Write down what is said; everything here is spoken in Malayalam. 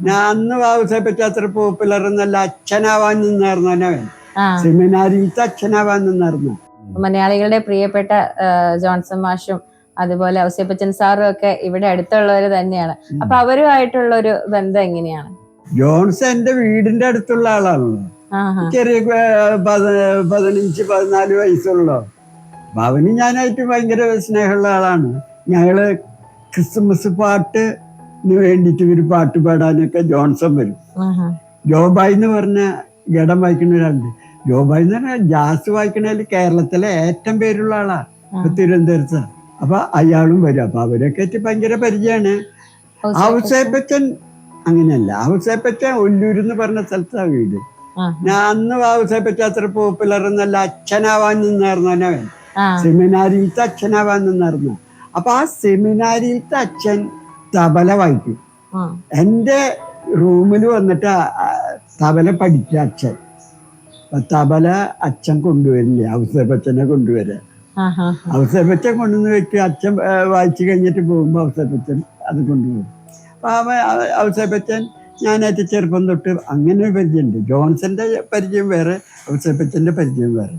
ഞാൻ അന്ന് വാവുസേപ്പറ്റി അത്ര പോപ്പുലർ എന്നല്ല, അച്ഛനാവാൻ നിന്നായിരുന്നു അവൻ. സെമിനാരിയിലത്തെ അച്ഛനാവാൻ നിന്നായിരുന്നു. മലയാളികളുടെ പ്രിയപ്പെട്ട ജോൺസൺ മാഷും അതുപോലെ ഔസേപ്പച്ചൻ സാറും ഒക്കെ ഇവിടെ അടുത്തുള്ളവര് തന്നെയാണ്. അപ്പൊ അവരുമായിട്ടുള്ള ഒരു ബന്ധം എങ്ങനെയാണ്? ജോൺസൺ എന്റെ വീടിന്റെ അടുത്തുള്ള ആളാണല്ലോ. ചെറിയ 15-14 വയസ്സുള്ളോ. അപ്പൊ അവന് ഞാനായിട്ട് ഭയങ്കര സ്നേഹമുള്ള ആളാണ്. ഞങ്ങള് ക്രിസ്മസ് പാട്ടിന് വേണ്ടിട്ട് ഒരു പാട്ട് പാടാനൊക്കെ ജോൺസൺ വരും. ജോബായി എന്ന് പറഞ്ഞ ഗടം വായിക്കുന്ന ഒരാളുണ്ട്. ജോബായി എന്ന് പറഞ്ഞാൽ ജാസ് വായിക്കണതിൽ കേരളത്തിലെ ഏറ്റവും പേരുള്ള ആളാ, തിരുവനന്തപുരത്ത്. അപ്പൊ അയാളും വരും. അപ്പൊ അവരൊക്കെ ഭയങ്കര പരിചയമാണ്. ഔസേപ്പച്ചൻ അങ്ങനെയല്ല. ഔസേപ്പച്ചൻ ഒല്ലൂരെന്ന് പറഞ്ഞ സ്ഥലത്താണ് വീട്. ഞാൻ അന്ന് ഔസേപ്പച്ചൻ അത്ര പോപ്പുലർ എന്നല്ല, അച്ഛനാവാൻ നിന്നായിരുന്നു അവൻ. സെമിനാരിയിലത്തെ അച്ഛനാവാൻ നിന്നായിരുന്നു. അപ്പൊ ആ സെമിനാരിയിലത്തെ അച്ഛൻ തബല വായിക്കും. എൻ്റെ റൂമിൽ വന്നിട്ട് തബല പഠിച്ച അച്ഛൻ. തബല അച്ഛൻ കൊണ്ടുവരില്ല, ഔസേപ്പച്ചനെ കൊണ്ടുവരാൻ. ഔസേപ്പച്ചൻ കൊണ്ടുവന്ന് വെച്ച് അച്ഛൻ വായിച്ചു കഴിഞ്ഞിട്ട് പോകുമ്പോൾ ഔസേപ്പച്ചൻ അത് കൊണ്ടുപോകും. അപ്പൊ ഔസേപ്പച്ചൻ ഞാനായിട്ട് ചെറുപ്പം തൊട്ട് അങ്ങനെ പരിചയമുണ്ട്. ജോൺസന്റെ പരിചയം വേറെ, ഔസേപ്പച്ചന്റെ പരിചയം വേറെ.